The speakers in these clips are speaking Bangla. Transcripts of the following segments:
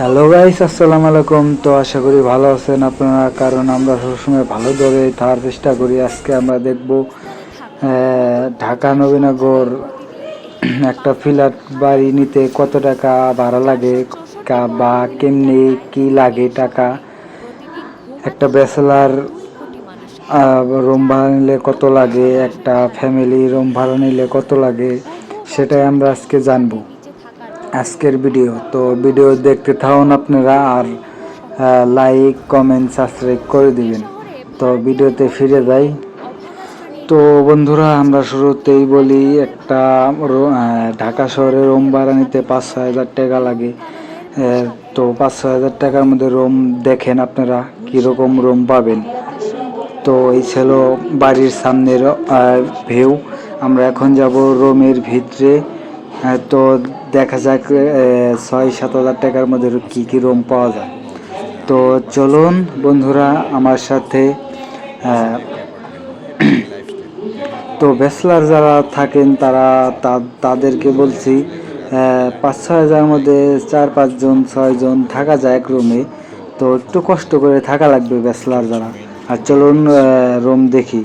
হ্যালো গাইস, আসসালামু আলাইকুম। তো আশা করি ভালো আছেন আপনারা, কারণ আমরা সবসময় ভালোভাবে থাকার চেষ্টা করি। আজকে আমরা দেখব ঢাকা নবীনগর একটা ফ্ল্যাট বাড়ি নিতে কত টাকা ভাড়া লাগে বা কেমনি কি লাগে টাকা। একটা ব্যাচেলার রুম ভাড়া নিলে কত লাগে, একটা ফ্যামিলি রুম ভাড়া নিলে কত লাগে, সেটাই আমরা আজকে জানবো আজকের ভিডিও। তো ভিডিও দেখতে থাকুন আপনারা, আর লাইক কমেন্ট সাবস্ক্রাইব করে দিবেন। তো ভিডিওতে ফিরে যাই। তো বন্ধুরা, আমরা শুরুতেই বলি, একটা ঢাকা শহরে রুম ভাড়া নিতে 5-6 হাজার টাকা লাগে। তো 5-6 হাজার টাকার মধ্যে রুম দেখেন আপনারা কীরকম রুম পাবেন। তো এই ছিল বাড়ির সামনের ভিউ। আমরা এখন যাব রুমের ভিতরে। তো দেখা যাক 6-7 হাজার টাকার মধ্যে কী কী রুম পাওয়া যায়। তো চলুন বন্ধুরা আমার সাথে। তো ব্যাচেলার যারা থাকেন তাদেরকে বলছি, 5-6 হাজারের মধ্যে 4-5 জন 6 জন থাকা যায় এক রুমে। তো একটু কষ্ট করে থাকা লাগবে ব্যাচেলার যারা। আর চলুন রুম দেখি।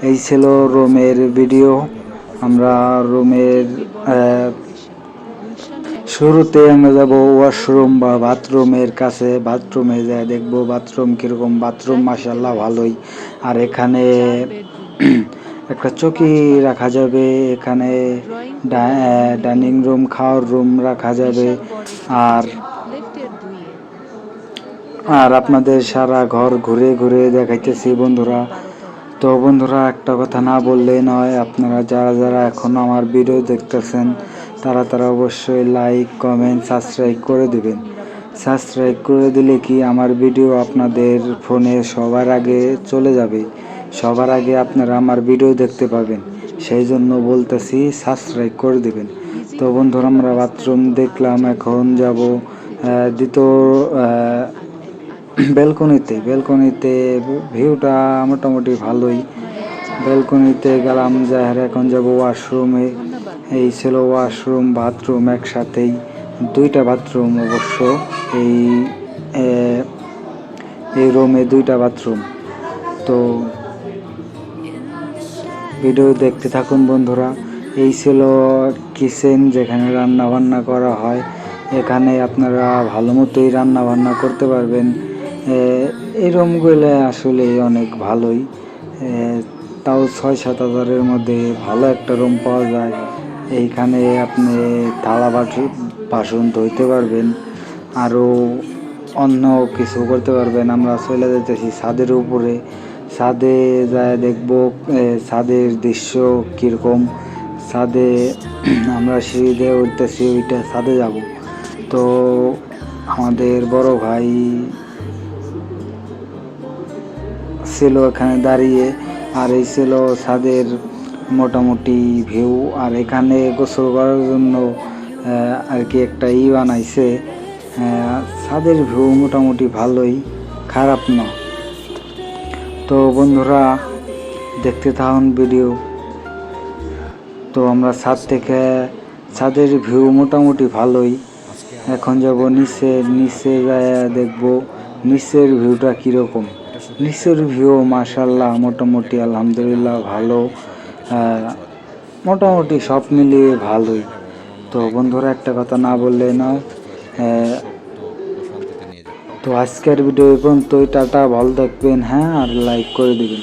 এই ছিল রুমের ভিডিও। আমরা রুমের শুরুতে আমরা যাব ওয়াশরুম বা বাথরুমের কাছে। বাথরুমে যাই দেখবো বাথরুম কীরকম। বাথরুম মাশাআল্লাহ ভালোই। আর এখানে একটা চৌকি রাখা যাবে, এখানে ডাইনিং রুম, খাওয়ার রুম রাখা যাবে। আর আপনাদের সারা ঘর ঘুরে ঘুরে দেখাইতেছি বন্ধুরা। তো বন্ধুরা, একটা কথা না বললে নয়, আপনারা যারা যারা এখনও আমার ভিডিও দেখতেছেন তারা অবশ্যই লাইক কমেন্ট সাবস্ক্রাইব করে দিবেন। সাবস্ক্রাইব করে দিলে কি আমার ভিডিও আপনাদের ফোনে সবার আগে চলে যাবে, সবার আগে আপনারা আমার ভিডিও দেখতে পাবেন। সেই জন্য বলতেছি সাবস্ক্রাইব করে দিবেন। তো বন্ধুরা, আমরা বাথরুম দেখলাম, এখন যাব দ্বিতীয় ব্যালকনিতে ভিউটা মোটামুটি ভালোই। ব্যালকনিতে গেলাম, যাই এখন যাব ওয়াশরুমে। এই ছিল ওয়াশরুম বাথরুম একসাথেই, 2টা বাথরুম অবশ্য। এই রুমে 2টা বাথরুম। তো ভিডিও দেখতে থাকুন বন্ধুরা। এই ছিল কিচেন, যেখানে রান্না বান্না করা হয়। এখানে আপনারা ভালো মতোই রান্না বান্না করতে পারবেন। এই রুমগুলো আসলে অনেক ভালোই। তাও 6-7 হাজারের মধ্যে ভালো একটা রুম পাওয়া যায়। এইখানে আপনি থালা বাসন ধুইতে পারবেন, আরও অন্য কিছু করতে পারবেন। আমরা চলে যেতেছি ছাদের উপরে। ছাদে যায় দেখবো ছাদের দৃশ্য কীরকম। ছাদে আমরা সিঁড়ি দিয়ে উঠতেছি, ওইটা ছাদে যাব। তো আমাদের বড় ভাই ছিল এখানে দাঁড়িয়ে। আর এই ছিল ছাদের মোটামুটি ভিউ। আর এখানে গোসল করার জন্য আর কি একটা বানাইছে। ছাদের ভিউ মোটামুটি ভালোই, খারাপ না। তো বন্ধুরা, দেখতে থাকুন ভিডিও। তো আমরা ছাদের ভিউ মোটামুটি ভালোই। এখন যাব নিচে যায় দেখবো নিচের ভিউটা কীরকম। নিচের ভিউ মাশাআল্লাহ মোটামুটি আলহামদুলিল্লাহ ভালো, মোটামুটি সব মিলিয়ে ভালোই। তো বন্ধুরা, একটা কথা না বললে নয়। তো আজকের ভিডিও এই পর্যন্তই। টাটা, ভালো থাকবেন। হ্যাঁ, আর লাইক করে দিবেন।